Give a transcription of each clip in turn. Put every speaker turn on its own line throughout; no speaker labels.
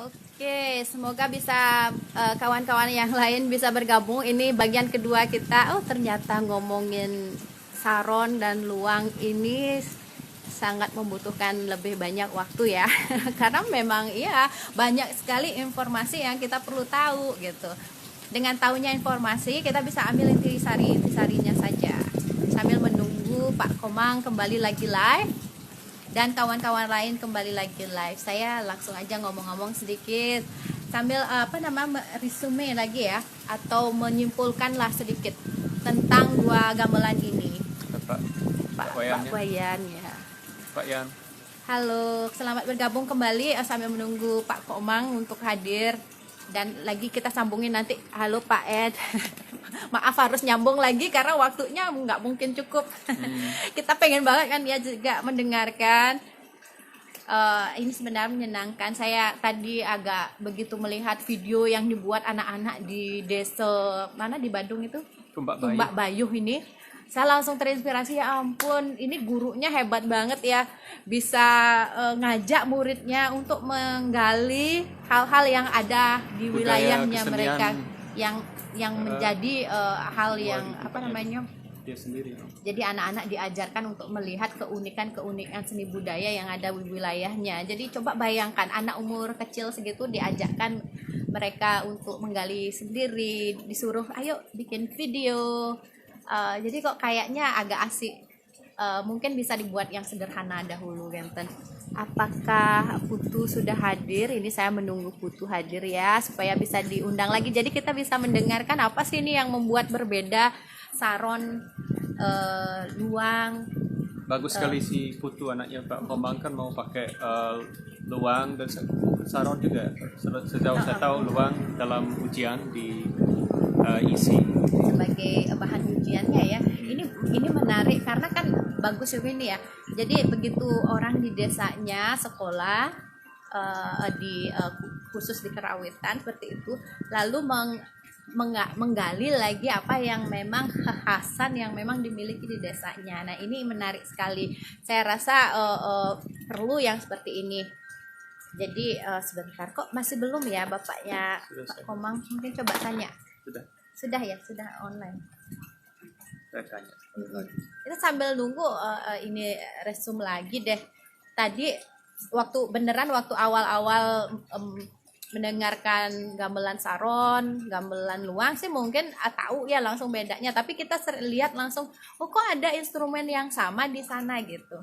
Oke, semoga bisa kawan-kawan yang lain bisa bergabung. Ini bagian kedua kita. Oh, ternyata ngomongin saron dan luang ini sangat membutuhkan lebih banyak waktu ya. Karena memang iya banyak sekali informasi yang kita perlu tahu gitu. Dengan tahunya informasi, kita bisa ambil intisarinya saja. Sambil menunggu Pak Komang kembali lagi live dan kawan-kawan lain kembali lagi live. Saya langsung aja ngomong-ngomong sedikit sambil resume lagi ya, atau menyimpulkanlah sedikit tentang dua gamelan ini.
Pak
Pak
Wayannya.
Wayan ya.
Pak Yan.
Halo, selamat bergabung kembali sambil menunggu Pak Komang untuk hadir. Dan lagi kita sambungin nanti. Halo Pak Ed. Maaf harus nyambung lagi karena waktunya nggak mungkin cukup. Kita pengen banget kan dia juga mendengarkan. Ini sebenarnya menyenangkan. Saya tadi agak begitu melihat video yang dibuat anak-anak di desa mana di Bandung itu, Tumbak Bayuh ini. Saya langsung terinspirasi, ya ampun, ini gurunya hebat banget ya, bisa ngajak muridnya untuk menggali hal-hal yang ada di
Budaya,
wilayahnya
kesenian.
mereka, yang menjadi hal yang
Dia sendiri.
jadi anak-anak diajarkan untuk melihat keunikan-keunikan seni budaya yang ada di wilayahnya. Jadi coba bayangkan anak umur kecil segitu diajarkan mereka untuk menggali sendiri, disuruh ayo bikin video. Jadi kok kayaknya agak asik. Mungkin bisa dibuat yang sederhana dahulu, Genten. Apakah Putu sudah hadir? Ini saya menunggu Putu hadir ya, supaya bisa diundang lagi. Jadi kita bisa mendengarkan apa sih ini yang membuat berbeda saron, luang.
Bagus sekali si Putu anaknya Pak Komang kan mau pakai luang dan saron juga. Sejauh saya tahu luang dalam ujian di isi.
Sebagai bahan ujiannya ya. Ini menarik karena kan bagus juga ini ya. Jadi begitu orang di desanya sekolah khusus di Kerawitan seperti itu, lalu menggali lagi apa yang memang kekhasan yang memang dimiliki di desanya. Nah, ini menarik sekali. Saya rasa perlu yang seperti ini. Jadi sebentar, kok masih belum ya bapaknya Pak Komang? Mungkin coba tanya. Sudah ya, sudah online.
Saya tanya.
Kita sambil nunggu ini resume lagi deh. Tadi waktu awal-awal mendengarkan gamelan saron, gamelan luang sih mungkin tahu ya langsung bedanya. Tapi kita lihat langsung, oh kok ada instrumen yang sama di sana gitu.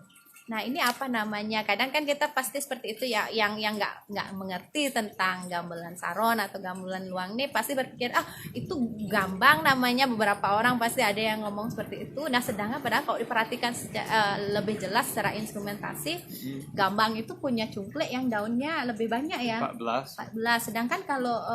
Nah, ini apa namanya? Kadang kan kita pasti seperti itu ya, yang nggak mengerti tentang gamelan saron atau gamelan luang nih pasti berpikir itu gambang namanya. Beberapa orang pasti ada yang ngomong seperti itu. Nah, sedangkan padahal kalau diperhatikan lebih jelas secara instrumentasi, gambang itu punya cungklek yang daunnya lebih banyak ya. 14. Sedangkan kalau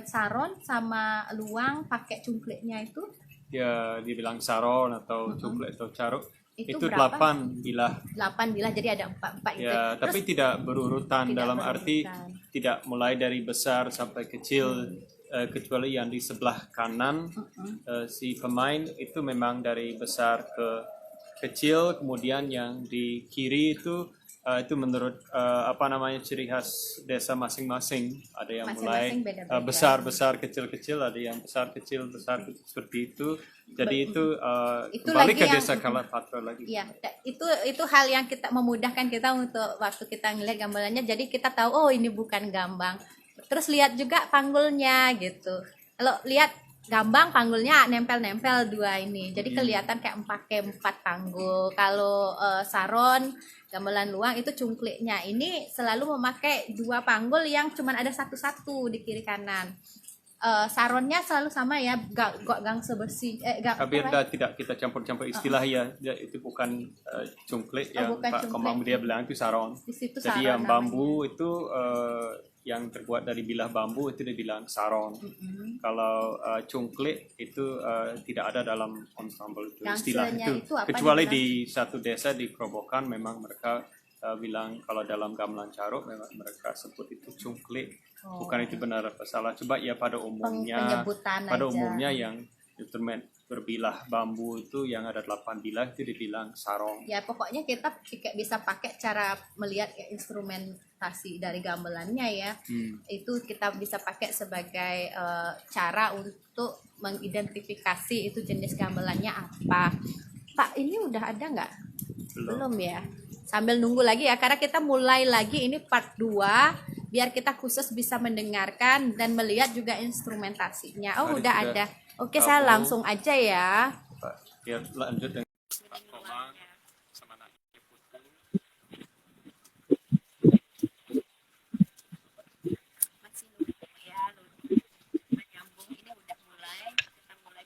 saron sama luang pakai cungkleknya itu
Ya dibilang saron atau cungklek atau caruk. Itu
berapa?
8 bilah.
8 bilah, jadi ada 4 gitu.
Ya, tapi tidak berurutan dalam arti tidak mulai dari besar sampai kecil, kecuali yang di sebelah kanan si pemain itu memang dari besar ke kecil, kemudian yang di kiri itu menurut ciri khas desa masing-masing. Ada yang mulai besar kecil-kecil, ada yang besar kecil seperti itu. Jadi itu kembali ke desa Kalapatra lagi.
Iya, itu hal yang kita memudahkan kita untuk waktu kita ngelihat gambarannya. Jadi kita tahu oh ini bukan gambang. Terus lihat juga panggulnya gitu. Kalau lihat gambang panggulnya nempel-nempel dua ini. Jadi kelihatan kayak pakai 4 panggul. Kalau saron gamelan luang itu cungkliknya ini selalu memakai 2 panggul yang cuma ada satu-satu di kiri kanan. Saronnya selalu sama ya, gang sebersih
biar tidak kita campur-campur istilah ya, itu bukan cungklik yang Pak Komang dia bilang itu saron. Jadi yang bambu itu yang terbuat dari bilah bambu itu dibilang saron. Kalau cungklik itu tidak ada dalam ensemble itu istilah itu kecuali di satu desa di Kerobokan memang mereka bilang kalau dalam gamelan caruk memang mereka sebut itu cungklik. Bukan itu benar apa salah. Coba ya pada umumnya yang instrumen berbilah bambu itu yang ada 8 bilah itu dibilang sarong.
Ya pokoknya kita bisa pakai cara melihat ya, instrumentasi dari gamelannya ya. Itu kita bisa pakai sebagai cara untuk mengidentifikasi itu jenis gamelannya apa. Pak, ini udah ada nggak? Belum ya. Sambil nunggu lagi ya, karena kita mulai lagi ini part 2 biar kita khusus bisa mendengarkan dan melihat juga instrumentasinya. Oh, udah ada. Oke, saya langsung aja ya.
Ya, lanjut dengan Pak Komang sama anaknya Putu.
Masih nunggu ya, menyambung ini udah mulai, kita mulai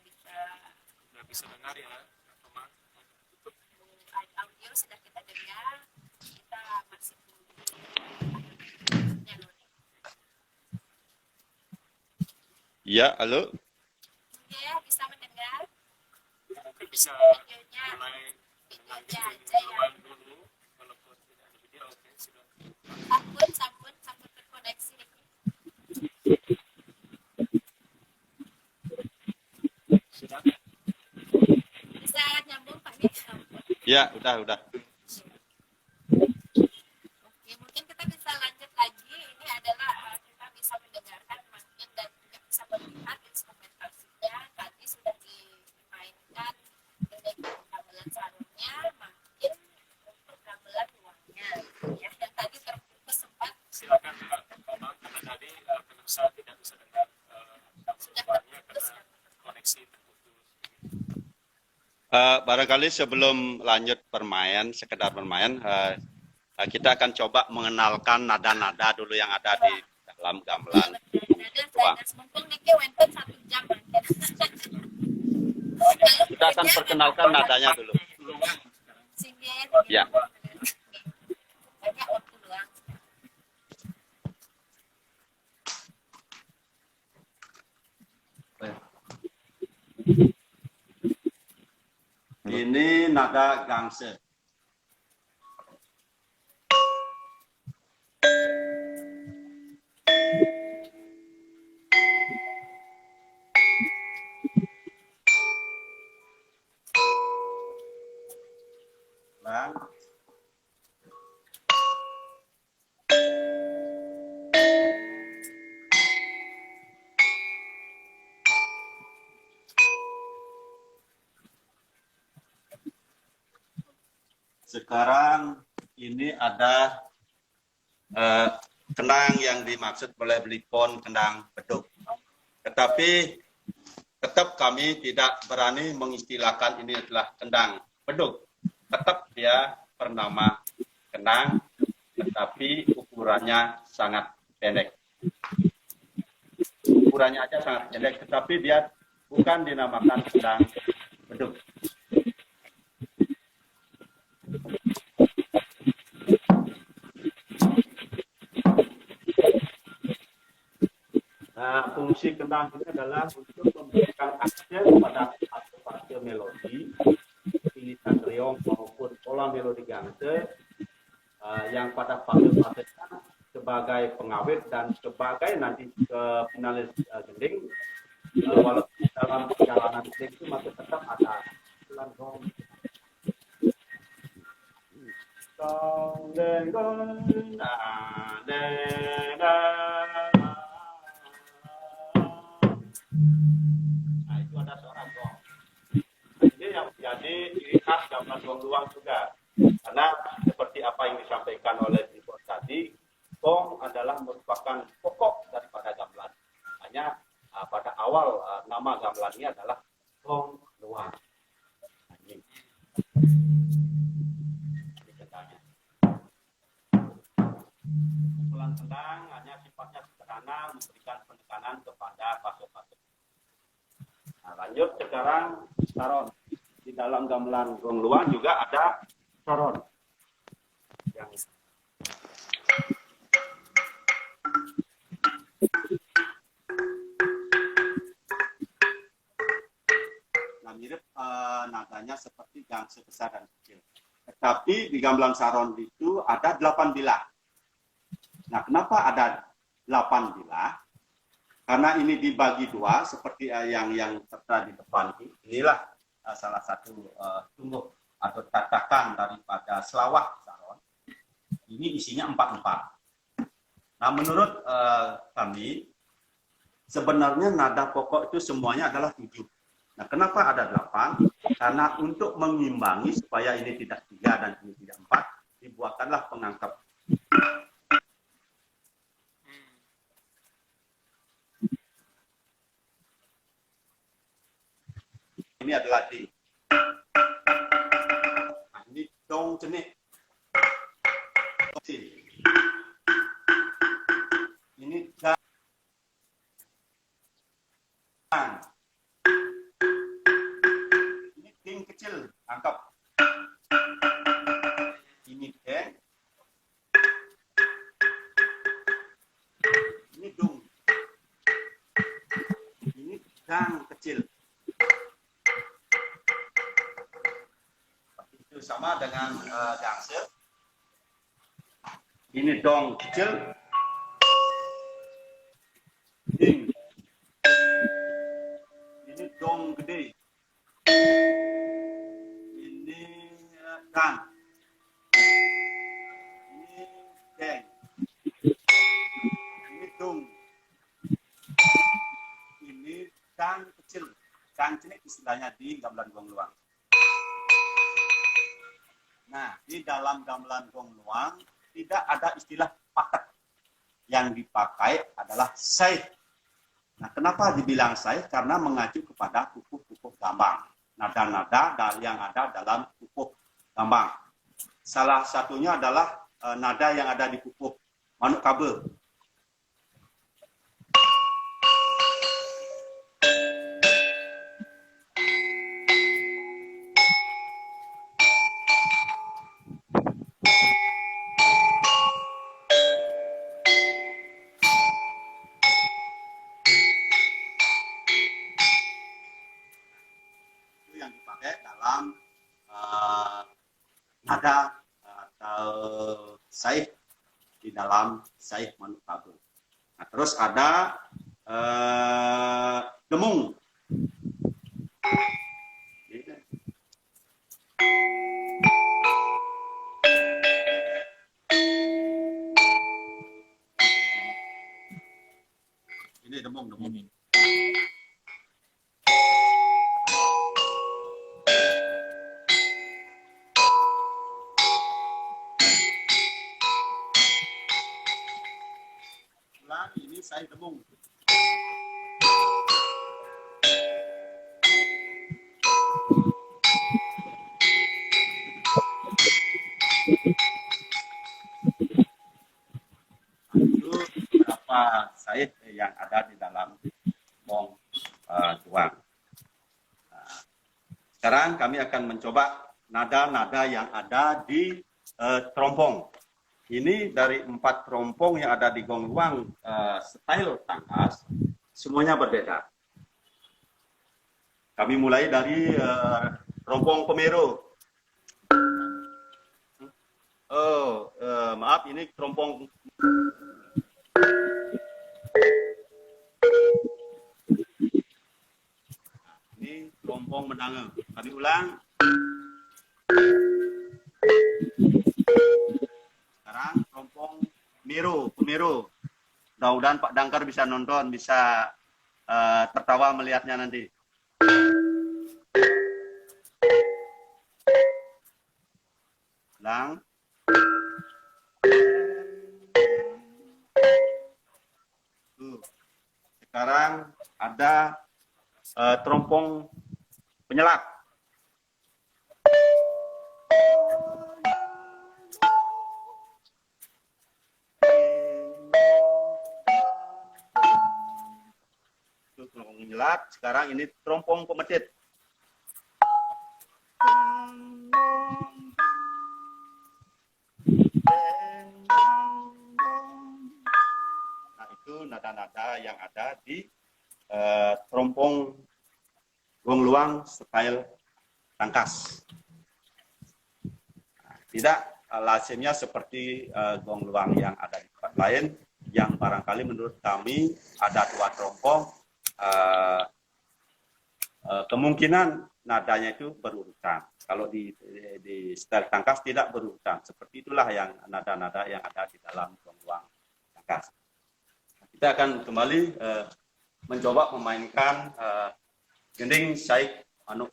bisa dengar ya, Pak Komang.
Audio sudah kita dengar, kita masih
Ya, halo.
ya bisa mendengar
Bisa
videonya
mulai
aja ya.
dulu, walaupun tidak ada video, oke, sudah.
Sambun terkoneksi
Sudah.
bisa nyambung Pak nih.
Ya, udah.
Oke, mungkin kita bisa lanjut lagi. Ini adalah kita bisa mendengarkan makin dan juga bisa melihat instrumentasinya. Tadi sudah dimainkan dengan gamelan sarungnya, makin untuk gamelan luangnya. Ya, yang tadi terputus sempat
Silakan Pak Komang, karena tadi pemirsa tidak bisa dengar
sudah
suaranya
terputus.
karena koneksi terputus.
Barangkali sebelum lanjut sekedar bermain, kita akan coba mengenalkan nada-nada dulu yang ada di dalam gamelan.
Mumpung Niki wenten 1 jam aja.
Kita akan perkenalkan nadanya dulu.
Sini.
Ya.
Banyak waktu luang.
Ini nada gangse. Bang. Sekarang ini ada kendang yang dimaksud oleh Belipon, kendang beduk. Tetapi tetap kami tidak berani mengistilahkan ini adalah kendang beduk. Tetap dia bernama kendang, tetapi ukurannya sangat pendek. Ukurannya aja sangat pendek, tetapi dia bukan dinamakan kendang beduk. Nah, fungsi kendang ini adalah untuk memberikan akses pada fase melodi, irisan reong maupun pola melodi gangse yang pada fase sebagai pengawet dan sebagai nanti finalis gending. Walaupun dalam perjalanan gending itu masih tetap ada gong. Gong deng gong na deng na. Nah, itu ada seorang gong. Ini yang menjadi ciri khas gamelan gong luang juga. Karena seperti apa yang disampaikan oleh Ibu tadi, gong adalah merupakan pokok daripada gamelan. Hanya pada awal nama gamelannya adalah gong luang. Ini kendangnya. Pukulan kendang hanya sifatnya sederhana, memberikan penekanan kepada fase-fase. Nah, lanjut sekarang saron. Di dalam gamelan gong luang juga ada saron. Yang mirip nadanya seperti gangse besar dan kecil. Tetapi di gamelan saron itu ada 8 bilah. Nah, kenapa ada 8 bilah? karena ini dibagi dua seperti yang tertera di depan ini. Inilah salah satu tumbuh atau tatakan daripada selawat saron. Ini isinya 4-4. Nah, menurut kami sebenarnya nada pokok itu semuanya adalah 7. Nah, kenapa ada 8? Karena untuk mengimbangi supaya ini tidak 3 dan ini tidak 4, dibuatkanlah pengangkap. Ini adalah D. Nah, ini dong jenik. Ini dan. Ini ding kecil, angkap. Ini deng. Ini dung. Ini dang kecil. Itu sama dengan gangsel. Ini dong kecil. Ding. Ini dong gede. Ini dang. Ini deng. Ini dung. Ini dang kecil. Dang kecil istilahnya di gamelan gong luang. Nah, di dalam gamelan gong luang tidak ada istilah paket. Yang dipakai adalah saih. Nah, kenapa dibilang saih? Karena mengacu kepada pupuh-pupuh gambang. Nada-nada yang ada dalam pupuh gambang. Salah satunya adalah nada yang ada di pupuh manuk kabel. Yang dipakai dalam nada atau saih di dalam saih manuk kabel. Nah, terus ada demung. Ini demung. Ini saya demung. Itu beberapa saih yang ada di dalam gong luang. Nah, sekarang kami akan mencoba nada-nada yang ada di trompong. Ini dari 4 trompong yang ada di gong luang style tangkas, semuanya berbeda. Kami mulai dari trompong pemero. Maaf, ini trompong. Ini trompong menange. Kami ulang. Sekarang trompong pemero. Mudah-mudahan Pak Dangkar bisa nonton, bisa tertawa melihatnya nanti. Ulang. Sekarang ada trompong penyelak. Trompong menyelat. Sekarang ini trompong pemecit. Nah, itu nada-nada yang ada di trompong gong luang style tangkas. Nah, tidak lazimnya seperti gong luang yang ada di tempat lain. yang barangkali menurut kami ada 2 terompong, kemungkinan nadanya itu berurutan. Kalau di style tangkas tidak berurutan. Seperti itulah yang nada-nada yang ada di dalam ruang tangkas. Kita akan kembali mencoba memainkan gending Syekh Manuk.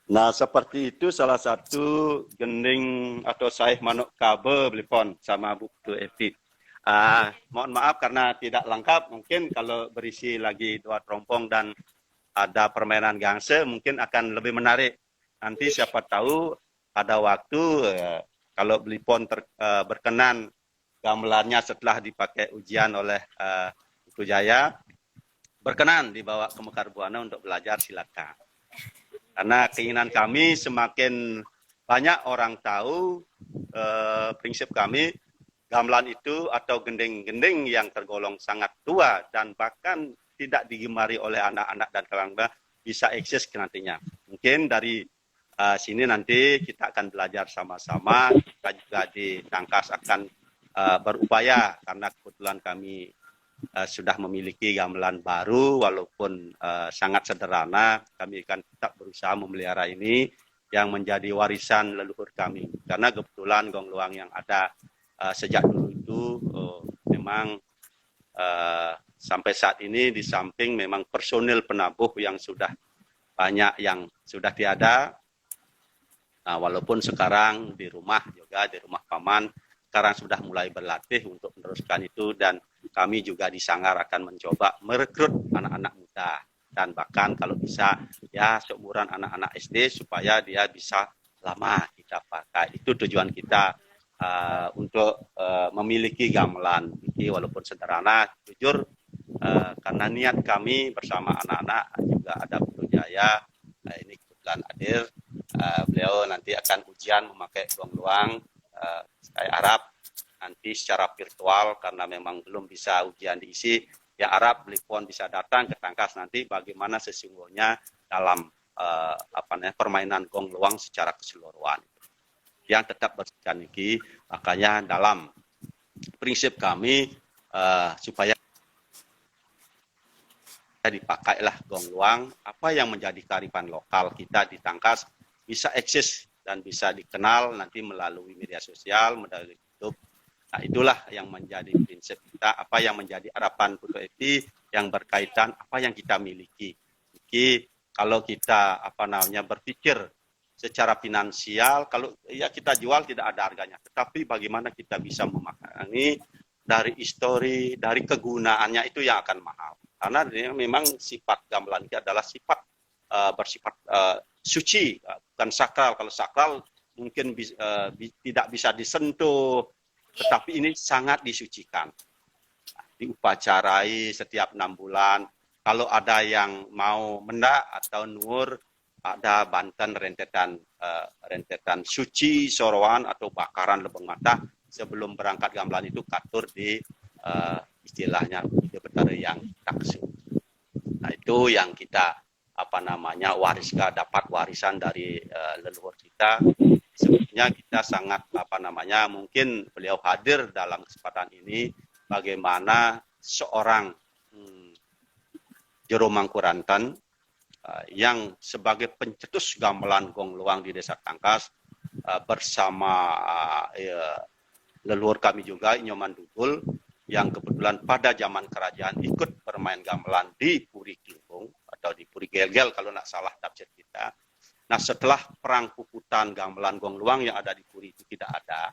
Nah, seperti itu salah satu gending atau Syekh Manuk Kabe Blipon sama Buktu Epi. Mohon maaf karena tidak lengkap, mungkin kalau berisi lagi 2 terompong dan ada permainan gangse mungkin akan lebih menarik. Nanti siapa tahu ada waktu kalau Blipon berkenan gamelannya setelah dipakai ujian oleh Buktu Jaya, berkenan dibawa ke Mekar Buana untuk belajar, silakan. Karena keinginan kami semakin banyak orang tahu prinsip kami, gamelan itu atau gending-gending yang tergolong sangat tua dan bahkan tidak digemari oleh anak-anak dan kalangan bisa eksis nantinya. Mungkin dari sini nanti kita akan belajar sama-sama. Kita juga di Tangkas akan berupaya karena kebetulan kami sudah memiliki gamelan baru walaupun sangat sederhana. Kami akan tetap berusaha memelihara ini yang menjadi warisan leluhur kami. Karena kebetulan gong luang yang ada sejak dulu itu memang sampai saat ini di samping memang personil penabuh yang sudah banyak yang sudah tiada. Nah, walaupun sekarang di rumah juga, di rumah paman, sekarang sudah mulai berlatih untuk meneruskan itu dan kami juga di Sanggar akan mencoba merekrut anak-anak muda dan bahkan kalau bisa ya seumuran anak-anak SD supaya dia bisa lama kita pakai. Itu tujuan kita untuk memiliki gamelan ini walaupun sederhana, jujur karena niat kami bersama anak-anak juga ada Bro Jaya, ini kebetulan hadir, beliau nanti akan ujian memakai gong luang. Saya harap nanti secara virtual karena memang belum bisa ujian diisi, ya harap Blipon bisa datang ke Tangkas nanti bagaimana sesungguhnya dalam permainan gong luang secara keseluruhan. Yang tetap berstrategi, makanya dalam prinsip kami supaya dipakailah gong luang, apa yang menjadi kearifan lokal kita di Tangkas bisa eksis dan bisa dikenal nanti melalui media sosial, melalui YouTube. Nah, itulah yang menjadi prinsip kita, apa yang menjadi harapan Putu Epi yang berkaitan apa yang kita miliki. Jadi, kalau kita berpikir secara finansial, kalau ya kita jual tidak ada harganya, tetapi bagaimana kita bisa memaknai dari histori, dari kegunaannya itu yang akan mahal. Karena memang sifat gamelan ini adalah sifat bersifat suci, bukan sakral. Kalau sakral mungkin tidak bisa disentuh, tetapi ini sangat disucikan. Diupacarai setiap 6 bulan. Kalau ada yang mau mendak atau nur, ada banten rentetan suci, sorowan atau bakaran lebeng mata sebelum berangkat gamelan itu katur di istilahnya ide betara yang taksu. Nah itu yang kita dapat warisan dari leluhur kita. Sebenarnya kita sangat mungkin beliau hadir dalam kesempatan ini bagaimana seorang Jero Mangkuranten yang sebagai pencetus gamelan gong luang di Desa Tangkas bersama leluhur kami juga Nyoman Dugul yang kebetulan pada zaman kerajaan ikut bermain gamelan di Puri Klungkung atau di Puri Gelgel kalau tidak salah tafsir kita. Nah setelah perang puputan gamelan gong luang yang ada di Puri itu tidak ada,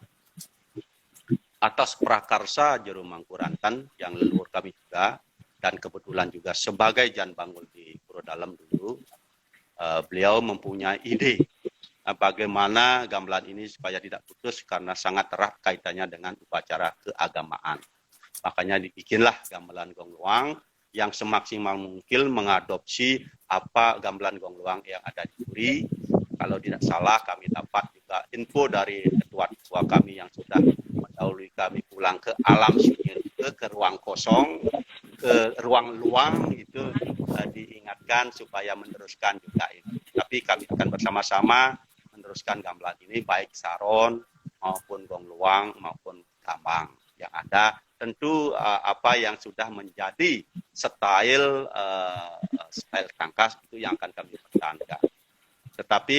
atas prakarsa Jero Mangkuranten yang leluhur kami juga dan kebetulan juga sebagai Jan Bangul di Puro Dalem dulu, beliau mempunyai ide bagaimana gamelan ini supaya tidak putus karena sangat erat kaitannya dengan upacara keagamaan. Makanya dibikinlah gamelan gong luang yang semaksimal mungkin mengadopsi apa gamelan gong luang yang ada di Puri. Kalau tidak salah kami dapat juga info dari ketua-ketua kami yang sudah mendahului kami pulang ke alam sunyi, ke ruang kosong, ke ruang luang itu diingatkan supaya meneruskan juga ini. Tapi kami akan bersama-sama meneruskan gamelan ini baik saron maupun gong luang maupun gambang yang ada. Tentu apa yang sudah menjadi style Tangkas itu yang akan kami pertahankan. Tetapi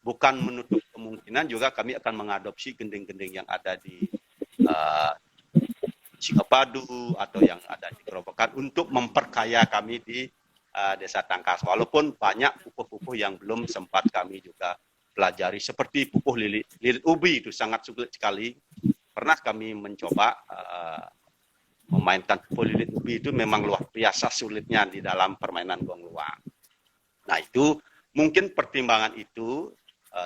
bukan menutup kemungkinan juga kami akan mengadopsi gending-gending yang ada di Singapadu atau yang ada di Gerobokan untuk memperkaya kami di Desa Tangkas. Walaupun banyak pupuh-pupuh yang belum sempat kami juga pelajari seperti pupuh lilit ubi itu sangat sulit sekali. Pernah kami mencoba memainkan pupuh lilit ubi itu memang luar biasa sulitnya di dalam permainan gong luang. Nah itu mungkin pertimbangan itu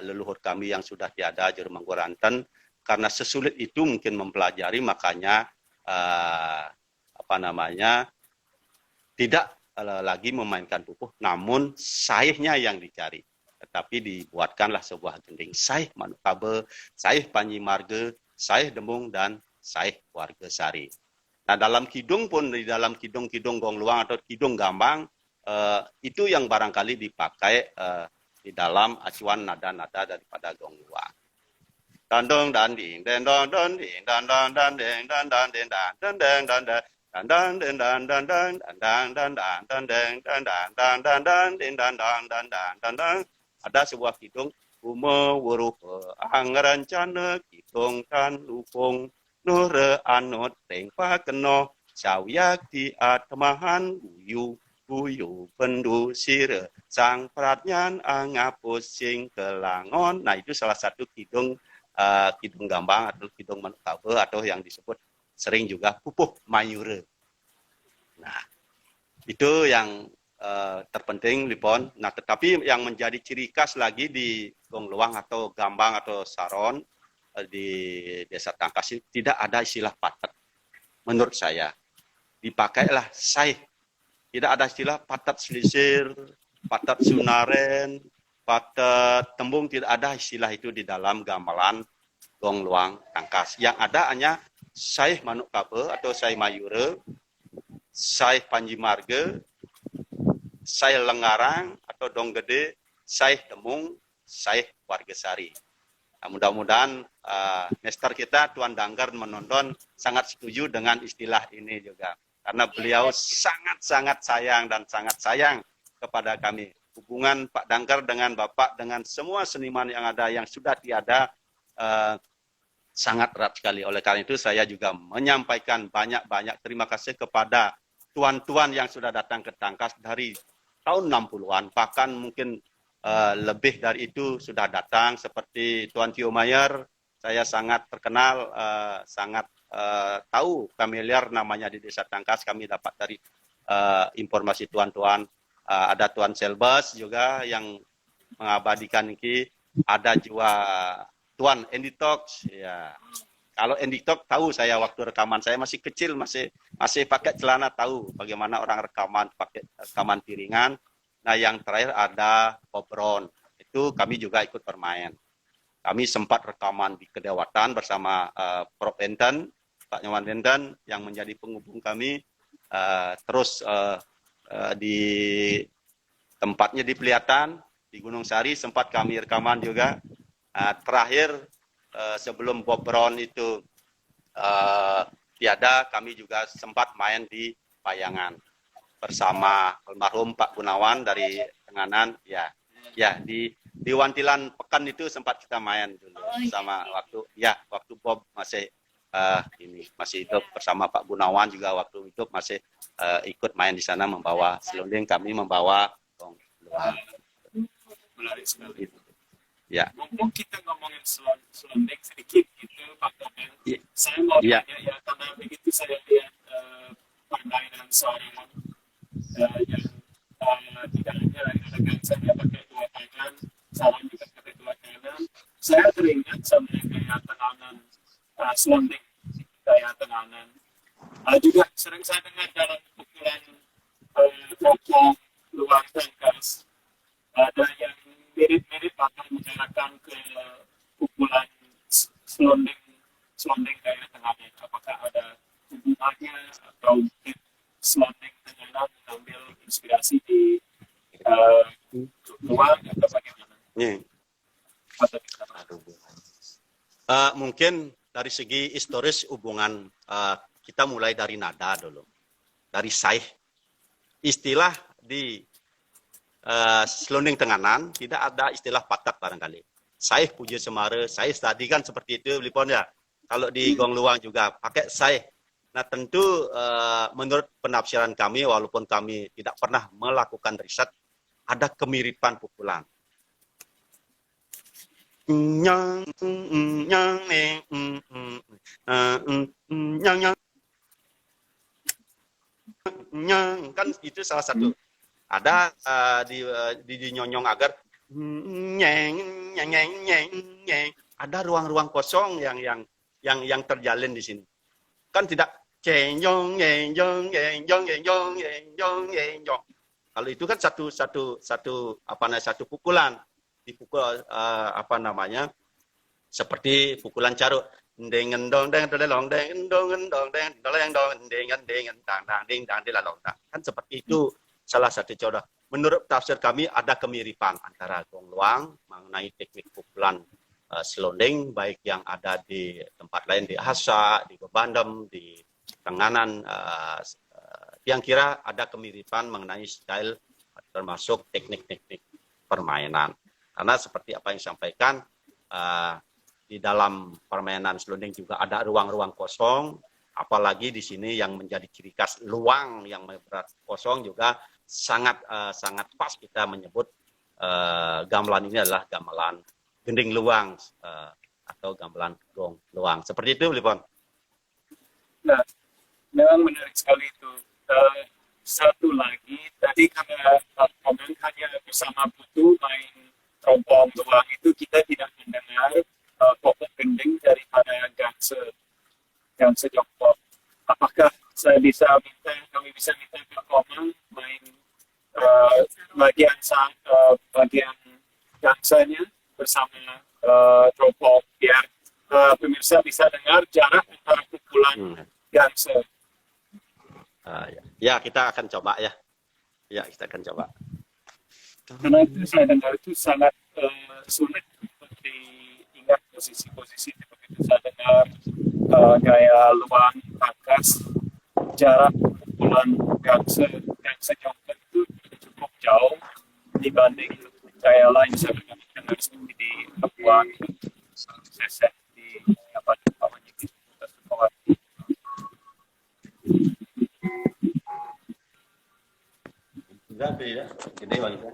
leluhur kami yang sudah tiada Jero Mangkuranten karena sesulit itu mungkin mempelajari makanya tidak lagi memainkan pupuh namun saihnya yang dicari. Tetapi dibuatkanlah sebuah gending saih Manukabe, saih Panji Marge, saih Dembung dan saih Warga Sari. Nah dalam kidung pun di dalam kidung-kidung gong luang atau kidung gambang itu yang barangkali dipakai di dalam acuan nada-nada daripada gong luang. Dandong dan ding dan dong dan ding dan dong dan ding dan dan ding dan dan ding dan dan dan dan dan dan dan dan dan dan dan dan dan dan ding dan dan dan dan dan. Ada sebuah kidung Umo wuruh angrencana kidung tan lupung nure anot teng pakeno sawiyak di atmahan guyu guyu pendu sire sang pratnyan angapus sing kelangon. Nah, itu salah satu kidung kidung gambang atau kidung manuk kabe atau yang disebut sering juga pupuh mayure. Nah, itu yang terpenting Lipon. Nah, tetapi yang menjadi ciri khas lagi di gong luang atau gambang atau saron di Desa Tangkas ini tidak ada istilah patet. Menurut saya dipakailah saih. Tidak ada istilah patet selisir, patet sunaren, patet tembung, tidak ada istilah itu di dalam gamelan gong luang Tangkas. Yang ada hanya saih manuk kabe atau saih mayure, saih panji marga, saih lengarang atau dong gede, saih temung, saih wargesari. Nah, mudah-mudahan Nester kita Tuan Danggar menonton sangat setuju dengan istilah ini juga. Karena beliau sangat-sangat sayang dan sangat sayang kepada kami. Hubungan Pak Danggar dengan Bapak, dengan semua seniman yang ada, yang sudah tiada, sangat erat sekali. Oleh karena itu saya juga menyampaikan banyak-banyak terima kasih kepada tuan-tuan yang sudah datang ke Tangkas dari tahun 60-an. Bahkan mungkin lebih dari itu sudah datang, seperti Tuan Tio Mayer. Saya sangat terkenal, sangat tahu familiar namanya di Desa Tangkas. Kami dapat dari informasi tuan-tuan. Ada Tuan Selbas juga yang mengabadikan ini. Ada juga Tuan Andy Talks. Ya. Kalau Andy Talk tahu saya waktu rekaman saya masih kecil, masih pakai celana, tahu bagaimana orang rekaman pakai rekaman piringan. Nah, yang terakhir ada Pobron. Itu kami juga ikut bermain. Kami sempat rekaman di Kedewatan bersama Prof. Enten, Pak Nyaman Enten, yang menjadi penghubung kami. Terus di tempatnya di Peliatan, di Gunung Sari, sempat kami rekaman juga. Terakhir, sebelum Bob Brown itu tiada, kami juga sempat main di Payangan bersama almarhum Pak Gunawan dari Tenganan. Ya, di Wantilan Pekan itu sempat kita main dulu sama waktu Bob masih masih hidup, bersama Pak Gunawan juga waktu itu masih ikut main di sana membawa selonding, kami membawa gong luang.
Menarik sekali.
Ya.
Ngomong kita ngomongin selonding sedikit gitu, Pak Domen.
Ya.
Saya mau
Ya.
tanya ya, karena begitu saya lihat pandai dan seorang yang tidak hanya rekan saya pakai dua tangan, salam juga pakai dua tangan. Saya teringat sama gaya tenganan, selonding gaya tenganan. Juga sering saya dengar dalam pukulan vokal luar Tangkas, ada yang mirip-mirip akan mengarahkan ke pukulan selonding gaya tenganan. Apakah ada hubungannya atau mungkin selonding tenganan mengambil inspirasi di luar atau bagaimana?
Mungkin dari segi historis hubungan kita mulai dari nada dulu, dari saih. Istilah di selonding tenganan tidak ada istilah patat barangkali. Saih puja semara, saih tadi kan seperti itu, Lipon ya. Kalau di gong luang juga pakai saih. Nah, tentu menurut penafsiran kami, walaupun kami tidak pernah melakukan riset, ada kemiripan pukulan. Nyang nyang nyang nyang nyang, kan itu salah satu. Ada di nyonyong agar nyeng nyeng nyeng nyeng nyeng. Ada ruang-ruang kosong yang terjalin di sini. Kan tidak cenyong nyeng nyong nyeng nyong nyeng nyong nyeng nyong nyeng nyong. Kalau itu kan satu pukulan. Dipukul seperti pukulan caruk, dengan dong deng delong deng dong dong deng deleng dong dengan dengan dang dang ding dang dilalong dang, kan seperti itu salah satu contoh. menurut tafsir kami ada kemiripan antara gong luang mengenai teknik pukulan selonding, baik yang ada di tempat lain, di Hasa, di Bebandem, di Tenganan. Yang kira ada kemiripan mengenai style termasuk teknik-teknik permainan. Karena seperti apa yang disampaikan, di dalam permainan selonding juga ada ruang-ruang kosong, apalagi di sini yang menjadi ciri khas luang yang berat kosong juga sangat pas kita menyebut gamelan ini adalah gamelan gending luang atau gamelan gong luang. Seperti itu, Lipon.
Nah, memang menarik sekali itu. Satu lagi, tadi karena Komang hanya bersama Putu main trompong luang itu, kita tidak mendengar pokok gending daripada Gangse Jongkok. Apakah kami bisa minta ke Komang main bagian gangsanya bersama trompong, biar pemirsa bisa dengar jarak antara pukulan gangse.
Ya, kita akan coba ya. Ya, kita akan coba.
Karena itu saya dengar itu sangat sulit untuk diingat posisi-posisi seperti itu. Saya dengar gaya luang, tangkas, jarak pukulan gangse jongkok itu cukup jauh dibanding gaya lain. Saya dengar seperti di Papua, Sesek, di apa namanya gitu.
Enggak beda, gede wanita.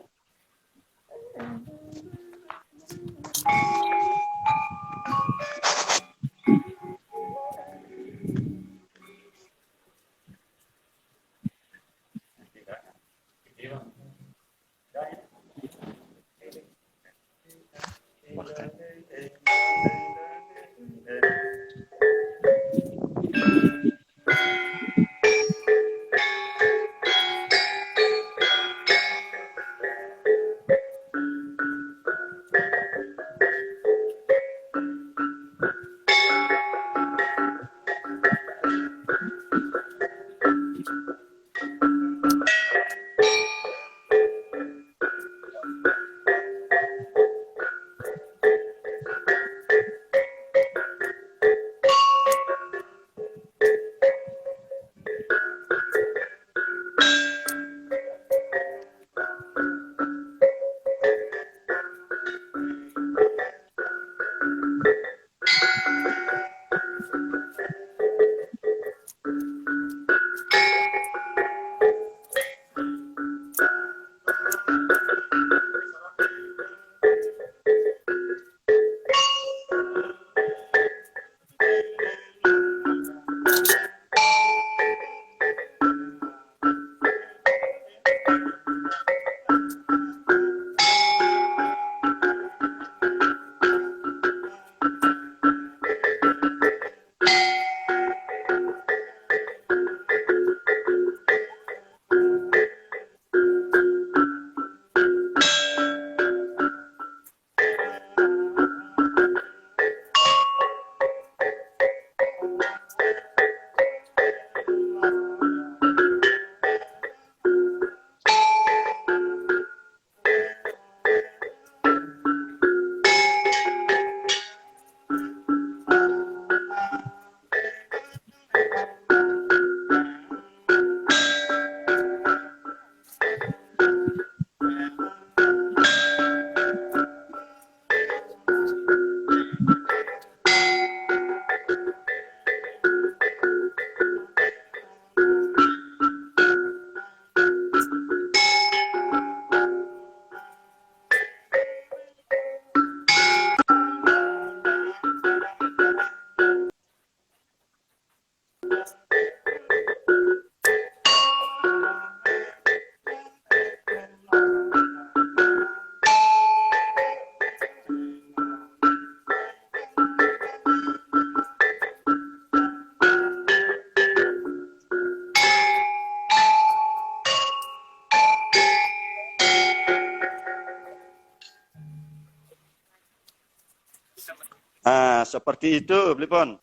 Seperti itu, Blipon.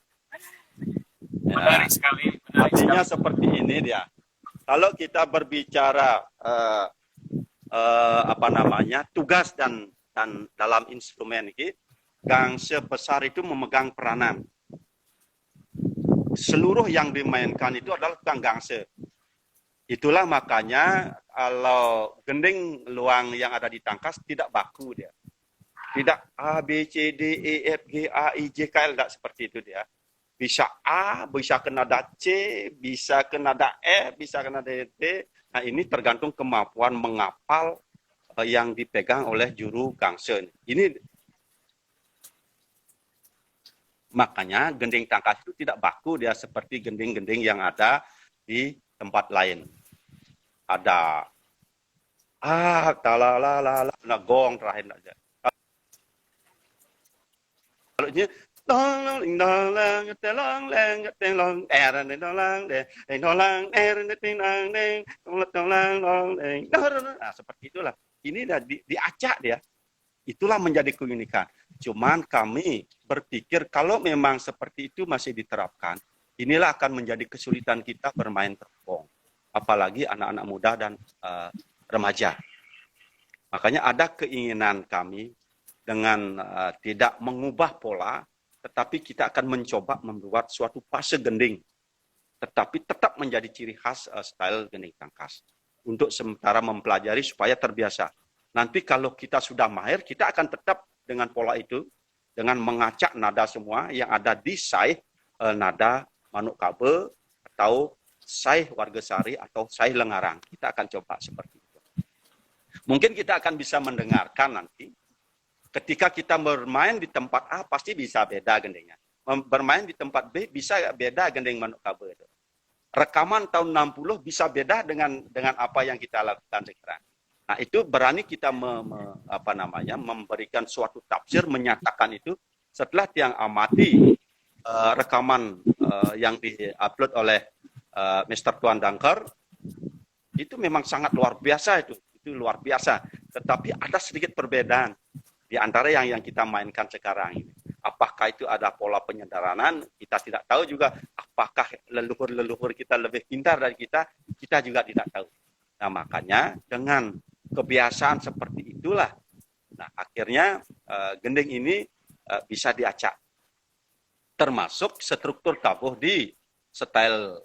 Menarik sekali.
Artinya seperti ini dia. Kalau kita berbicara tugas dan dalam instrumen ini gangsa besar itu memegang peranan. Seluruh yang dimainkan itu adalah tukang gangsa. Itulah makanya kalau gending luang yang ada di tangkas tidak baku dia. Tidak A, B, C, D, E, F, G, A, I, J, K, L, tidak seperti itu dia. Bisa A, bisa ke nada C, bisa ke nada E, bisa ke nada D. Nah ini tergantung kemampuan menghafal yang dipegang oleh juru gangsa. Ini makanya gending tangkas itu tidak baku dia seperti gending-gending yang ada di tempat lain. Ada talalala, nah gong terakhir aja. Kalau ini nah, seperti itulah. Ini diacak dia. Itulah menjadi keunikan. Cuman kami berpikir kalau memang seperti itu masih diterapkan, inilah akan menjadi kesulitan kita bermain teropong. Apalagi anak-anak muda dan remaja. Makanya ada keinginan kami dengan tidak mengubah pola, tetapi kita akan mencoba membuat suatu fase gending, tetapi tetap menjadi ciri khas style gending tangkas. Untuk sementara mempelajari supaya terbiasa. Nanti kalau kita sudah mahir, kita akan tetap dengan pola itu, dengan mengacak nada semua yang ada di saih nada Manuk Kabe atau saih Wargasari atau saih Lengarang. Kita akan coba seperti itu. Mungkin kita akan bisa mendengarkan nanti. Ketika kita bermain di tempat A, pasti bisa beda gendingnya. Bermain di tempat B, bisa beda gending Manuk Kabe itu. Rekaman tahun 60 bisa beda dengan apa yang kita lakukan sekarang. Nah, itu berani kita memberikan suatu tafsir, menyatakan itu setelah tiang amati rekaman yang di-upload oleh Mr. Tuan Dangkar, itu memang sangat luar biasa itu luar biasa. Tetapi ada sedikit perbedaan di antara yang kita mainkan sekarang ini. Apakah itu ada pola penyederhanaan? Kita tidak tahu juga. Apakah leluhur-leluhur kita lebih pintar dari kita juga tidak tahu. Nah, makanya dengan kebiasaan seperti itulah, nah akhirnya gending ini bisa diacak. Termasuk struktur tabuh di style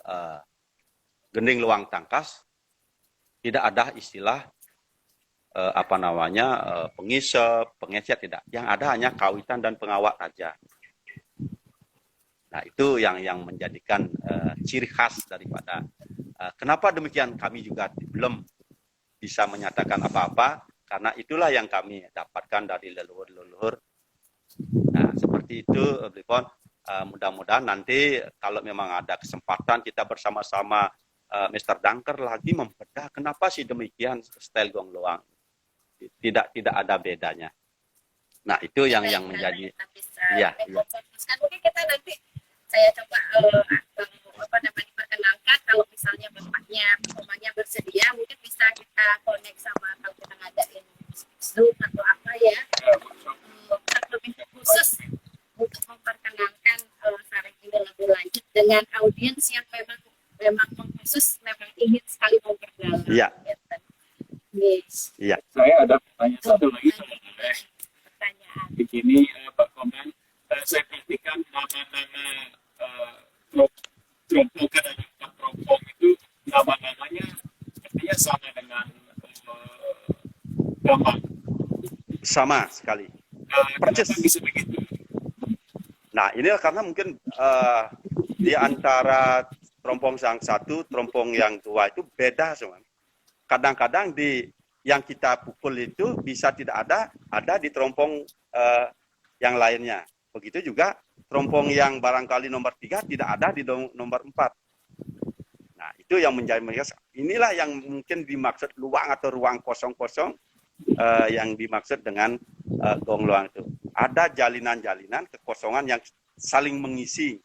gending luang tangkas, tidak ada istilah pengisep, pengeset, tidak. Yang ada hanya kawitan dan pengawak saja. Nah, itu yang menjadikan ciri khas daripada kenapa demikian kami juga belum bisa menyatakan apa-apa, karena itulah yang kami dapatkan dari leluhur-leluhur. Nah, seperti itu, Blipon. Mudah-mudahan nanti kalau memang ada kesempatan kita bersama-sama Mr. Dangkar lagi membedah kenapa sih demikian style gong luang. Tidak ada bedanya. Nah, itu yang menjadi
mungkin kita nanti saya coba perkenalkan kalau misalnya bapaknya bersedia, mungkin bisa kita connect sama kalau kita ngadain Zoom atau apa ya, lebih khusus untuk memperkenalkan sareng ini lebih lanjut dengan audiens yang memang khusus, memang ingin sekali memperdalam.
Iya.
Yes.
Iya.
Saya ada pertanyaan satu lagi, kalau boleh.
Pertanyaan.
Begini, Pak Komen, saya perhatikan nama-nama trompong dan trompong itu nama-namanya sepertinya sama dengan gampang.
Sama sekali.
Persis bisa begitu.
Nah, ini karena mungkin di antara trompong yang satu, trompong yang dua itu beda semua. Kadang-kadang yang kita pukul itu bisa tidak ada di trompong yang lainnya. Begitu juga trompong yang barangkali nomor 3 tidak ada di nomor 4. Nah, itu yang menjadi inilah yang mungkin dimaksud luang atau ruang kosong-kosong yang dimaksud dengan gong luang itu. Ada jalinan-jalinan kekosongan yang saling mengisi.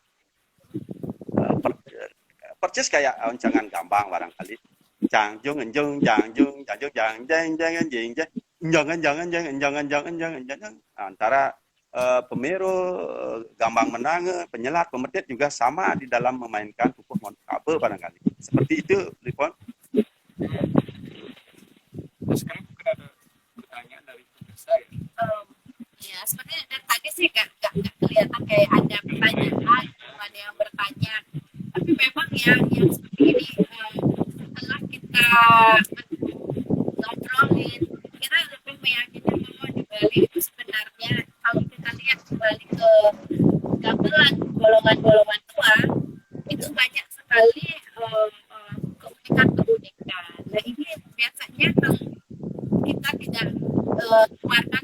Persis kayak oncangan gambang barangkali. Jangjung enjung jangjung jang jang jangan jing jangan antara pemeru, gambang menanga, penyelat, pemetit juga sama di dalam memainkan pupuh Manuk Kabe barangkali. Seperti itu, Lipon.
Sekarang
Ya, sebenarnya dari tadi sih nggak kelihatan kayak ada pertanyaan, ada yang bertanya. Tapi memang yang seperti ini setelah kita ngobrolin, kita lebih meyakini bahwa di Bali itu sebenarnya kalau kita lihat kembali ke gamelan golongan-golongan tua, itu banyak sekali keunikan-keunikan. Nah ini biasanya kalau kita tidak keluarkan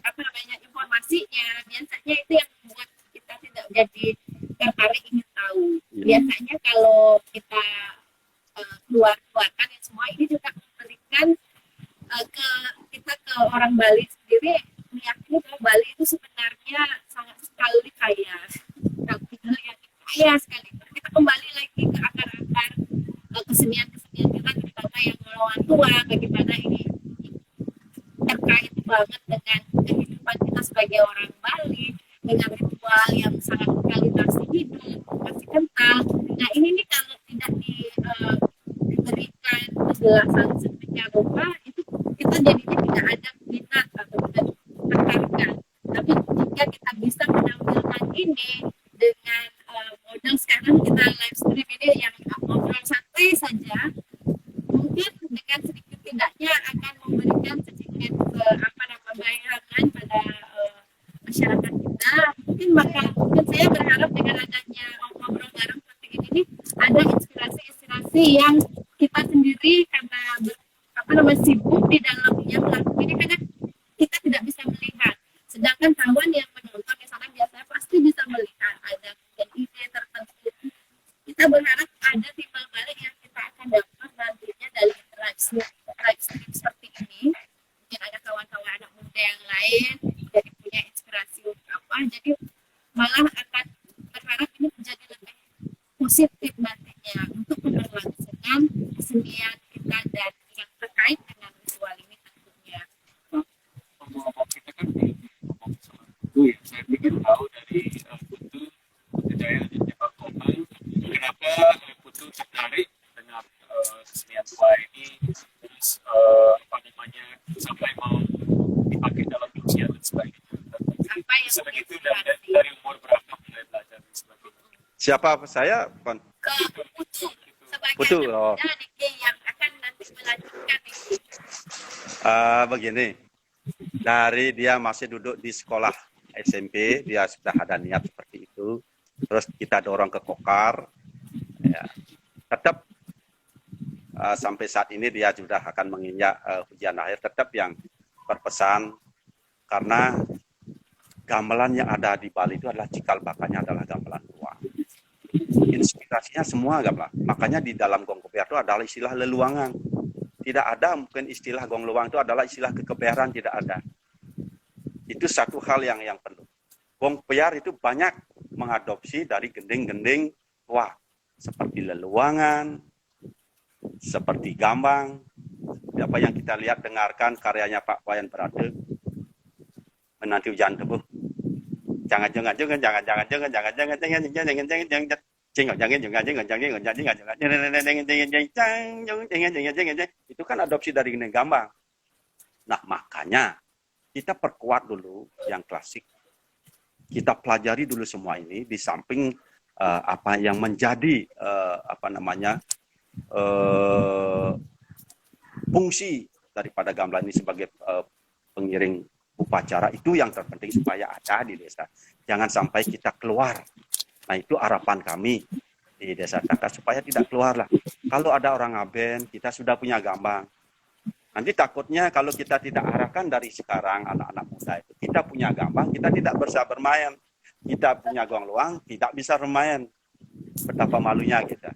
apa namanya informasinya, biasanya itu yang membuat kita tidak jadi tertarik ingin tahu. Biasanya kalau kita keluarkan yang semua ini juga memberikan kita ke orang Bali sendiri meyakini bahwa Bali itu sebenarnya sangat sekali kaya, yang kaya sekali. Kita kembali lagi ke akar-akar kesenian-kesenian kita, terutama yang golongan tua, bagaimana ini terkait banget dengan kehidupan kita sebagai orang Bali, dengan ritual yang sangat sekali masih hidup, masih kental. Nah ini nih kalau tidak diberikan penjelasan sedemikian rupa, itu kita jadinya tidak ada minat atau tidak tertarik. Tapi jika kita bisa menampilkan ini dengan modal sekarang kita live stream ini yang ngobrol santai saja, mungkin dengan sedikit tidaknya akan memberikan sedikit bayangan pada masyarakat kita. Mungkin saya berharap dengan adanya ngobrol bareng seperti ini nih, ada inspirasi yang kita sendiri karena sibuk di dalamnya melakukan ini, karena kita tidak bisa melihat, sedangkan kawan yang menonton misalnya biasanya pasti bisa melihat ada ide tertentu. Kita berharap ada timbal balik yang kita akan dapat nantinya dari live stream seperti ini. Mungkin ada kawan-kawan anak muda yang lain jadi punya inspirasi untuk apa, jadi malah akan berharap ini menjadi lebih positif nantinya untuk keberlangsungan kesenian kita dan yang terkait dengan ritual ini tentunya.
Ngomong-ngomong kita kan ngomong soal Putu ya, saya ingin tahu dari Putu Jaya dan Jepang Komang, kenapa Putu tertarik dengan kesenian tua ini, terus sampai mau dipakai dalam ujian dan sebagainya.
Sampai yang
Sebegitu dari umur berapa mulai belajar dan sebagainya.
Siapa saya?
Ke Putu sebagai
Putu,
anak muda yang akan nanti melanjutkan ini.
Begini, dari dia masih duduk di sekolah SMP, dia sudah ada niat seperti itu. Terus kita dorong ke Kokar, ya, tetap sampai saat ini dia sudah akan menginjak ujian akhir, tetap yang berpesan, karena gamelan yang ada di Bali itu adalah cikal bakalnya adalah gamelan tua. Inspirasinya semua gamelan. Makanya di dalam gong keber itu adalah istilah leluangan. Tidak ada mungkin istilah gong luang itu adalah istilah kekeberan, tidak ada. Itu satu hal yang perlu. Gong keber itu banyak mengadopsi dari gending-gending tua, seperti leluangan, seperti gambang, apa yang kita lihat dengarkan karyanya Pak Wayan Berate, Menanti Hujan Tebuh. Jangan itu kan adopsi dari gending gambang. Nah, makanya kita perkuat dulu yang klasik. Kita pelajari dulu semua ini di samping apa yang menjadi fungsi daripada gamelan ini sebagai pengiring upacara, itu yang terpenting supaya ada di desa. Jangan sampai kita keluar. Nah, itu harapan kami di Desa Cakar supaya tidak keluar lah. Kalau ada orang ngaben, kita sudah punya gambang. Nanti takutnya kalau kita tidak arahkan dari sekarang anak-anak muda itu, kita punya gambang, kita tidak bisa bermain. Kita punya gong luang, tidak bisa bermain. Betapa malunya kita.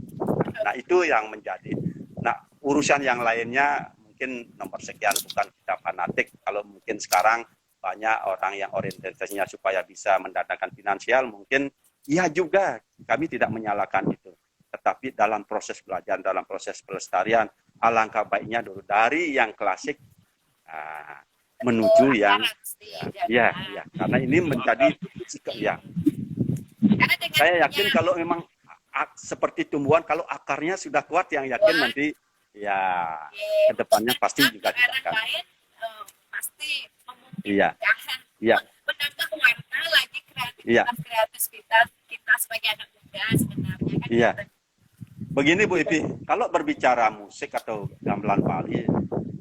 Nah, itu yang menjadi. Nah, urusan yang lainnya mungkin nomor sekian, bukan kita fanatik. Kalau mungkin sekarang banyak orang yang orientasinya supaya bisa mendatangkan finansial, mungkin iya juga, kami tidak menyalahkan itu. Tetapi dalam proses belajar, dalam proses pelestarian, alangkah baiknya dulu dari yang klasik menuju yang ya, karena ini menjadi ya. Saya yakin kalau memang seperti tumbuhan, kalau akarnya sudah kuat, yang yakin nanti ya kedepannya pasti juga kita akan.
Pasti
Iya. Iya.
menambah warna lagi
Iya.
kreativitas kita sebagai anak muda sebenarnya kan.
Iya. Begini Bu Ipi, kalau berbicara musik atau gamelan Bali,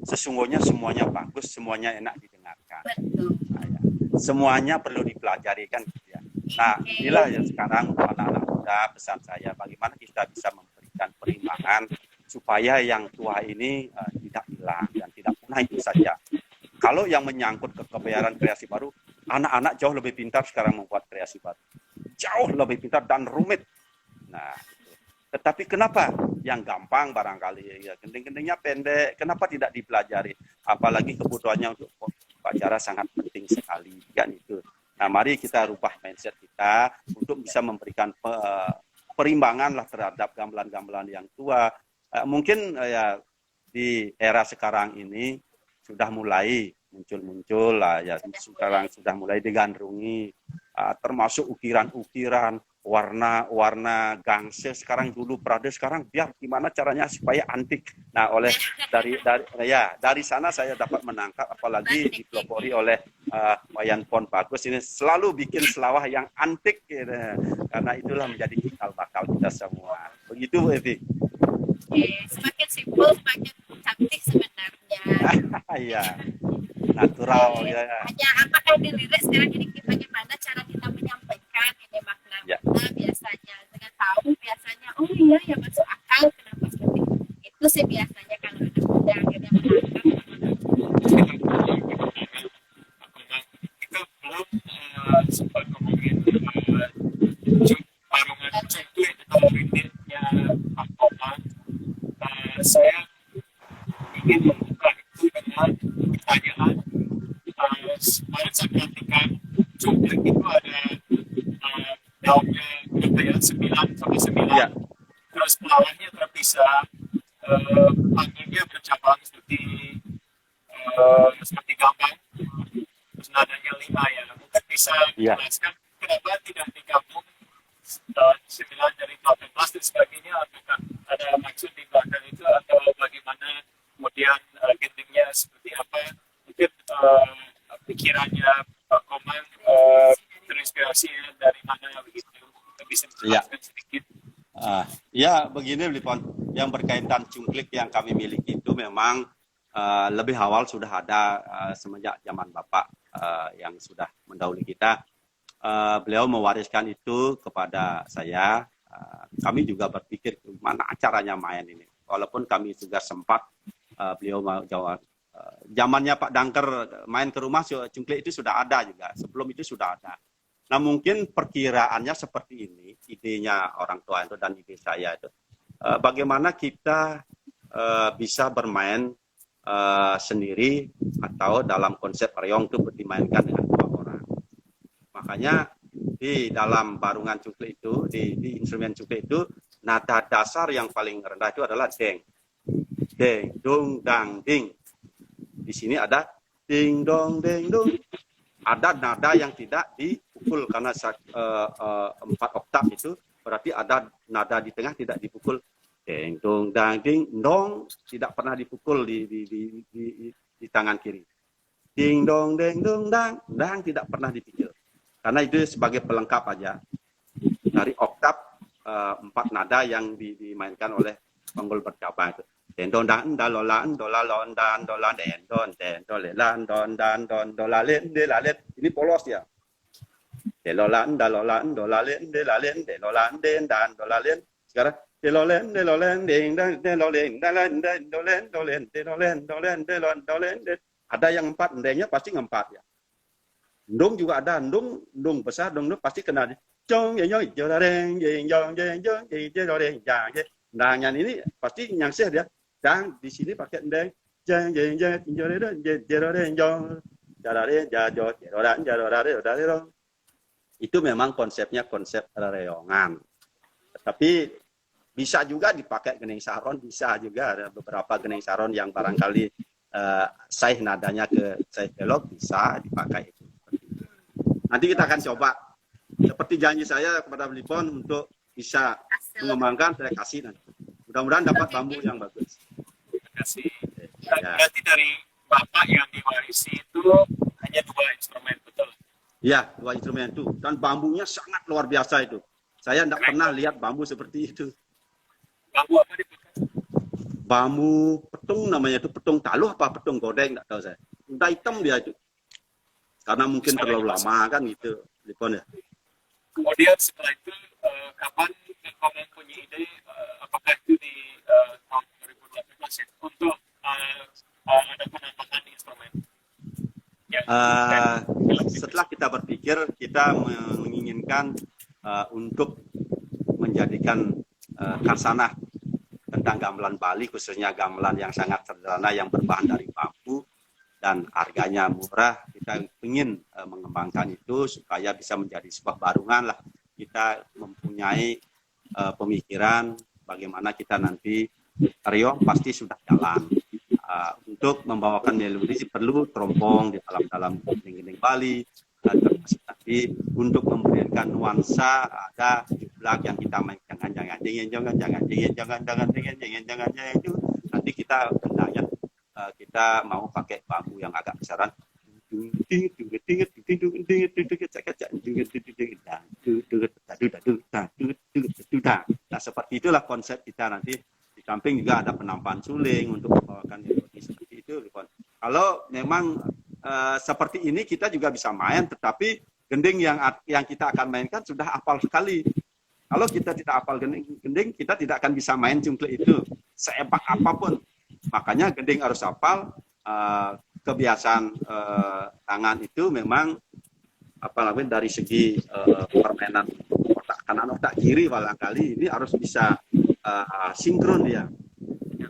sesungguhnya semuanya bagus, semuanya enak didengarkan.
Betul.
Nah, ya. Semuanya perlu dipelajari kan gitu ya. Nah, inilah ya sekarang anak-anak muda pesan saya, bagaimana kita bisa memberikan perimbangan supaya yang tua ini tidak hilang dan tidak punah itu saja. Kalau yang menyangkut kekebayaran kreasi baru, anak-anak jauh lebih pintar sekarang membuat kreasi baru. Jauh lebih pintar dan rumit. Nah, tetapi kenapa yang gampang barangkali ya gending-gendingnya pendek, kenapa tidak dipelajari? Apalagi kebutuhannya untuk upacara sangat penting sekali kan itu. Nah, mari kita rubah mindset kita untuk bisa memberikan perimbangan lah terhadap gamelan-gamelan yang tua. Mungkin ya di era sekarang ini sudah mulai muncul lah ya, sekarang sudah mulai digandrungi, termasuk ukiran-ukiran, warna-warna gangse sekarang dulu Prade, sekarang biar gimana caranya supaya antik. Nah, dari sana saya dapat menangkap, apalagi dipelopori oleh Wayan Pon Bagus ini selalu bikin selawah yang antik gitu. Karena itulah menjadi cikal bakal kita semua. Begitu Bu Evi.
Semakin simpel semakin cantik sebenarnya.
Iya. Natural ya.
Hanya apakah dilirik sekarang ini bagaimana cara kita menyampaikan ini makna
Ya.
biasanya dengan tahu biasanya oh iya ya masuk akal kenapa seperti itu sih biasanya kalau anak muda akhirnya menangkap.
Kita belum sempat ngomongin parungan cengklik atau rintiknya Pak Komang. Saya ingin membuka itu dengan pertanyaan. Kemarin saya perhatikan cengklik itu ada daunnya berapa ya, 9 sama 9.
Ya.
Terus bawahnya terpisah, panggilnya bercabang seperti gambang. Terus nadanya 5 ya. Mungkin bisa dijelaskan kenapa tidak digabung 9 dari 18 dan sebagainya, apakah ada maksud di belakang itu atau bagaimana kemudian gendingnya seperti apa, mungkin pikirannya Pak Komang terinspirasi dari mana begitu, bisa dijelaskan sedikit.
Ya begini Lipon, yang berkaitan cungklik yang kami miliki itu memang lebih awal sudah ada semenjak zaman Bapak yang sudah mendahului kita. Beliau mewariskan itu kepada saya. Kami juga berpikir mana caranya main ini. Walaupun kami juga sempat beliau mau jawab. Zamannya Pak Dangker main ke rumah cungklik itu sudah ada juga. Sebelum itu sudah ada. Nah mungkin perkiraannya seperti ini, idenya orang tua itu dan ide saya itu. Bagaimana kita bisa bermain sendiri atau dalam konsep reong itu dimainkan dengan dua orang. Makanya di dalam barungan cungklik itu, di instrumen cungklik itu, nada dasar yang paling rendah itu adalah deng. Deng, dung, dang, ding. Di sini ada ding, dong, deng, dong. Ada nada yang tidak dipukul karena 4 oktav itu, berarti ada nada di tengah tidak dipukul. Deng, dong, dang, ding, dong, tidak pernah dipukul di tangan kiri. Ding, dong, deng, dong, dang, dang tidak pernah dipikir. Karena itu sebagai pelengkap aja dari oktav 4 nada yang dimainkan oleh penggul bercabang itu. Den don dan dalolan dolalon dan dolan den don dolelan don dan don dolalen delalen. Ini polos ya. Delolan dalolan dolalen delalen delolan den dan dolalen. Sekarang delolen ding dan delolen dalan den dolen dolen delon. Ada yang 4 endenya pasti 4 ya. Ndung juga ada, ndung besar, ndung pasti kena. Jong jong joreng jong jong joreng jang. Ndangnya ini pasti nyangsih dia. Dan di sini pakai ndeng jang joreng joreng jong. Jarare jajo jaroran. Itu memang konsepnya konsep reongan. Tetapi bisa juga dipakai gening saron, bisa juga ada beberapa gening saron yang barangkali saih nadanya ke saih belok bisa dipakai itu. Nanti kita akan coba. Seperti janji saya kepada Lipon untuk bisa mengembangkan, saya kasih nanti. Mudah-mudahan dapat bambu yang bagus.
Terima kasih. Berarti dari Bapak yang diwarisi itu hanya 2 instrumen, betul?
Ya, 2 instrumen itu. Dan bambunya sangat luar biasa itu. Saya tidak pernah lihat bambu seperti itu.
Bambu apa dipakai?
Bambu petung namanya itu, petung taluh apa petung godeng, tidak tahu saya. Udah hitam dia itu. Karena mungkin terlalu lama kan gitu, Lipon ya.
Kemudian setelah itu kapan kau mempunyai ide apakah itu di tahun 2018 ya untuk ada penambahan instrumen? Ya,
Setelah kita berpikir, kita menginginkan untuk menjadikan khasanah tentang gamelan Bali, khususnya gamelan yang sangat sederhana yang berbahan dari bambu dan harganya murah. Kita ingin mengembangkan itu supaya bisa menjadi sebuah barungan lah. Kita mempunyai pemikiran bagaimana kita nanti Riong pasti sudah jalan. Untuk membawakan melodi perlu trompong di dalam gending-gending Bali, tapi untuk memberikan nuansa ada jublak yang kita main jangan itu nanti kita hendaknya kita mau pakai bambu yang agak besaran. Nah, seperti itulah konsep kita nanti. Di samping juga ada penampakan suling untuk membawakan melodi seperti itu. Kalau memang seperti ini kita juga bisa main, tetapi gending yang kita akan mainkan sudah hafal sekali. Kalau kita tidak hafal gending, kita tidak akan bisa main cungklik itu sehebat apapun. Makanya gending harus hafal. Kebiasaan tangan itu memang dari segi permainan otak kanan otak kiri barangkali ini harus bisa sinkron dia.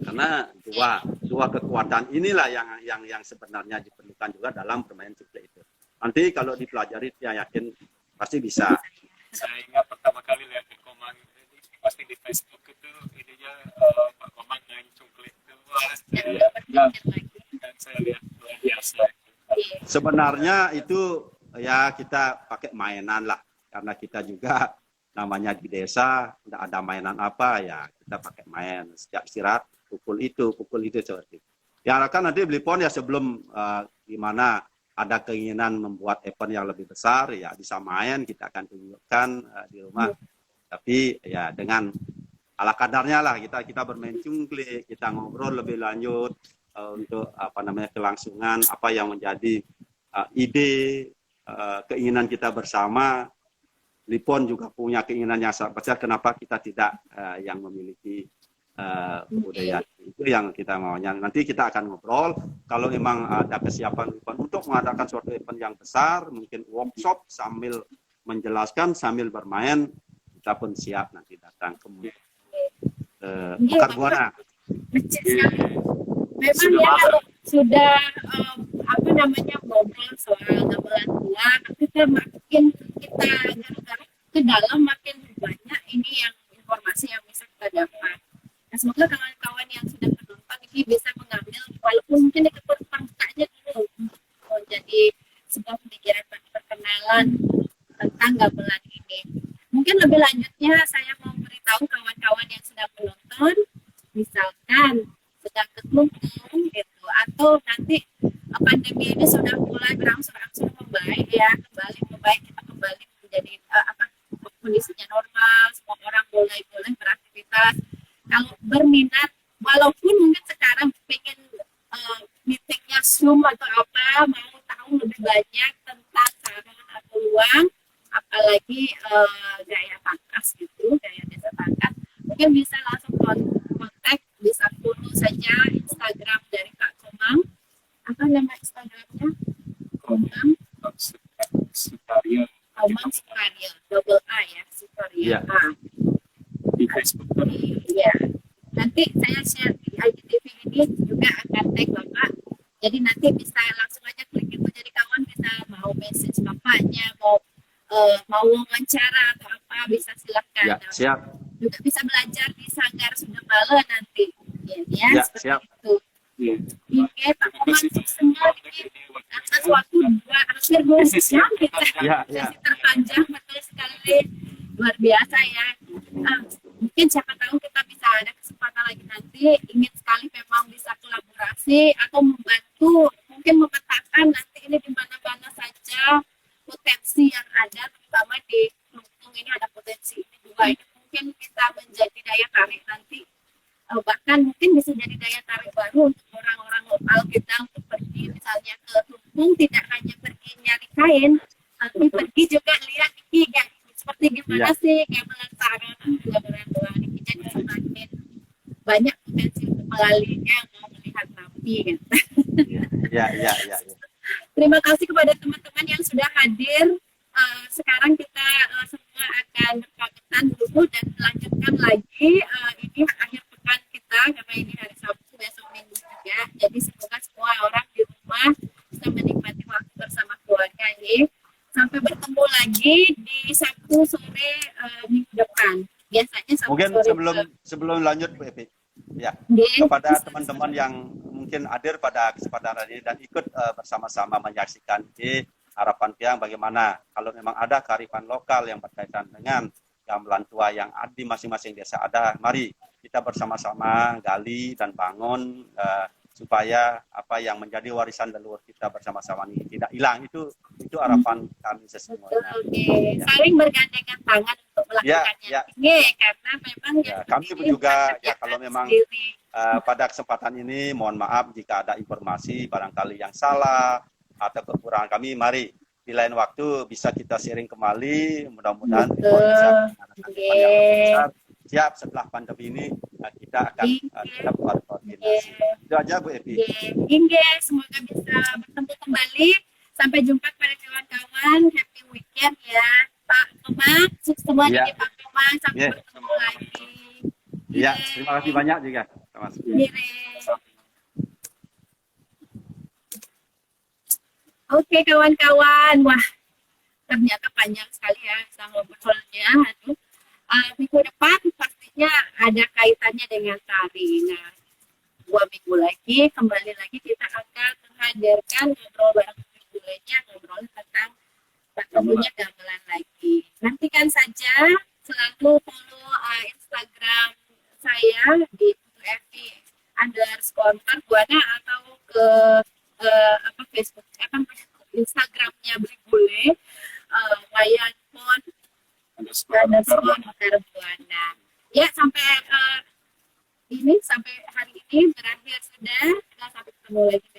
Karena dua kekuatan inilah yang sebenarnya diperlukan juga dalam bermain cungklik itu. Nanti kalau dipelajari saya yakin pasti bisa.
Saya ingat pertama kali lihat di Komang pasti di Facebook itu ininya Pak Komang main cungklik itu. Dan saya lihat luar biasa.
Sebenarnya itu ya kita pakai mainan lah, karena kita juga namanya di desa tidak ada mainan apa ya kita pakai main setiap istirahat pukul itu seperti itu. Yang akan nanti Blipon ya sebelum gimana ada keinginan membuat event yang lebih besar ya bisa main, kita akan tunjukkan di rumah. Tapi ya dengan ala kadarnya lah kita bermain cungklik, kita ngobrol lebih lanjut untuk kelangsungan apa yang menjadi ide keinginan kita bersama. Lipon juga punya keinginan yang sangat besar, kenapa kita tidak yang memiliki kebudayaan itu yang kita maunya. Nanti kita akan ngobrol kalau memang ada kesiapan Lipon untuk mengadakan suatu event yang besar, mungkin workshop sambil menjelaskan sambil bermain, kita pun siap nanti datang ke Mekar Buana.
Memang ya kalau sudah ngobrol soal gamelan tua, kita makin kita garuk-garuk ke dalam makin banyak ini yang informasi yang bisa kita dapat. Nah, semoga kawan-kawan yang sudah menonton ini bisa mengambil walaupun mungkin di permukaannya dulu jadi sebuah pemikiran perkenalan tentang gamelan ini. Mungkin lebih lanjutnya saya mau beritahu kawan-kawan yang sedang menonton, misalkan sedang kekelungkung gitu, atau nanti pandemi ini sudah mulai berangsur-angsur membaik ya, kita kembali menjadi kondisinya normal, semua orang boleh beraktivitas. Kalau berminat, walaupun mungkin sekarang pengen meetingnya Zoom atau apa, mau tahu lebih banyak tentang saran atau luang, apalagi gaya pangkas gitu, gaya desa pangkas, mungkin bisa langsung kontak, bisa follow saja Instagram dari Kak Komang. Apa nama Instagramnya? Komang
Sukarya.
Komang Sukarya, double A ya, Sukarya.
Ya.
Di Facebook.
Iya. Nanti saya share di IGTV ini juga akan tag Bapak. Jadi nanti bisa langsung aja klik itu. Jadi kawan bisa mau message Bapaknya, mau wawancara atau apa bisa silakan.
Ya, siap.
Juga bisa belajar di Sanggar Sudamala nanti. Ya, seperti
siap.
itu.
Iya.
Oke, Pak Komang semua ini atas waktu hampir 2 jam kita. Sesi terpanjang betul sekali, luar biasa ya. Mungkin siapa tahu kita bisa ada kesempatan lagi nanti, ingin sekali memang bisa kolaborasi atau membantu, mungkin memetakan nanti ini di mana-mana saja potensi kedua ini mungkin bisa menjadi daya tarik nanti, bahkan mungkin bisa jadi daya tarik baru untuk orang-orang lokal kita untuk pergi misalnya ke Tumpung, tidak hanya pergi nyari kain, tapi pergi juga lihat ini kayak seperti gimana sih gamelan saron atau gamelan luang ini, jadi semakin banyak potensi untuk melalainya mau melihat napi kan.
Ya.
Terima kasih kepada teman-teman yang sudah hadir. Sekarang kita semua akan berpamitan dulu dan melanjutkan lagi. Ini akhir pekan kita karena ini hari Sabtu, besok Minggu juga. Jadi semoga semua orang di rumah bisa menikmati waktu bersama keluarga ini. Sampai bertemu lagi di Sabtu sore minggu depan. Biasanya Sabtu
Mungkin
sore.
sebelum lanjut Bu Epi, ya,
Oke.
kepada teman-teman yang mungkin hadir pada kesempatan hari ini dan ikut bersama-sama menyaksikan ini, harapan tiang bagaimana kalau memang ada kearifan lokal yang berkaitan dengan gamelan tua yang ada di masing-masing desa ada, mari kita bersama-sama gali dan bangun supaya apa yang menjadi warisan leluhur kita bersama-sama ini tidak hilang. Itu harapan kami semuanya.
Oke, saling bergandengan tangan untuk melakukannya.
Ya.
Ini karena memang
Ya, kami juga ya kalau memang pada kesempatan ini mohon maaf jika ada informasi barangkali yang salah atau kekurangan kami, mari di lain waktu bisa kita sharing kembali, mudah-mudahan bisa besar. Siap setelah pandemi ini kita akan tetap berkoordinasi. Itu aja Bu Epi.
Inge, semoga bisa bertemu kembali. Sampai jumpa pada kawan-kawan. Happy weekend ya Pak Kemang. Semua
Ya.
dari Pak Kemang. Sampai bertemu lagi.
Ya, terima kasih banyak juga.
Oke kawan-kawan, wah ternyata panjang sekali ya sama ngobrolnya. Aduh, minggu depan pastinya ada kaitannya dengan tari. Nah, 2 minggu lagi kembali lagi kita akan menghadirkan ngobrol bareng mulainya ngobrol tentang bertemunya gamelan lagi. Nantikan saja, selalu follow Instagram saya di @FI_Buana atau ke Facebook, Instagramnya Beli Bule, Wayan Pon _Buana. Ya sampai hari ini berakhir sudah. Kita sampai ketemu lagi.